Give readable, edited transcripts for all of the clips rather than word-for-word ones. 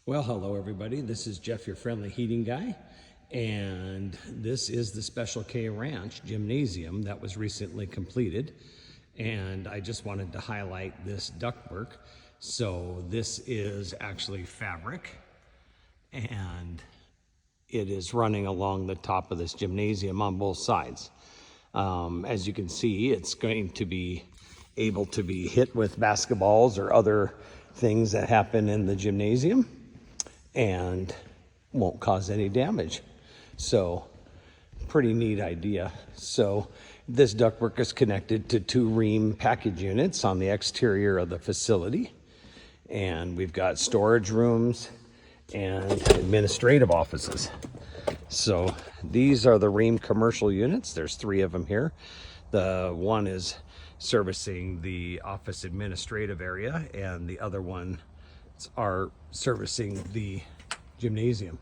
Well, hello everybody. This is Jeff, your friendly heating guy, and this is the Special K Ranch gymnasium that was recently completed. And I just wanted to highlight this ductwork. So this is actually fabric, and it is running along the top of this gymnasium on both sides. As you can see, it's going to be able to be hit with basketballs or other things that happen in the gymnasium and won't cause any damage. So pretty neat idea. So this ductwork is connected to two ream package units on the exterior of the facility, and we've got storage rooms and administrative offices. So these are the ream commercial units. There's three of them here. The one is servicing the office administrative area, and the other one are servicing the gymnasium.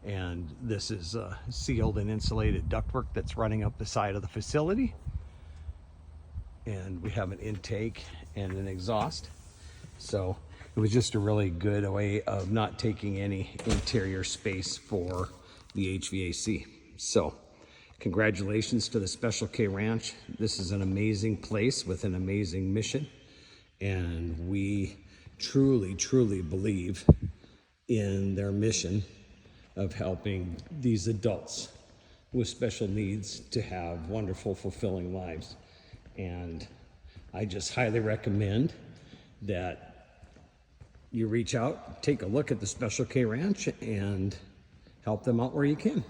And this is sealed and insulated ductwork that's running up the side of the facility. And we have an intake and an exhaust. So it was just a really good way of not taking any interior space for the HVAC. So congratulations to the Special K Ranch. This is an amazing place with an amazing mission. And we truly believe in their mission of helping these adults with special needs to have wonderful, fulfilling lives. And I just highly recommend that you reach out, take a look at the Special K Ranch, and help them out where you can.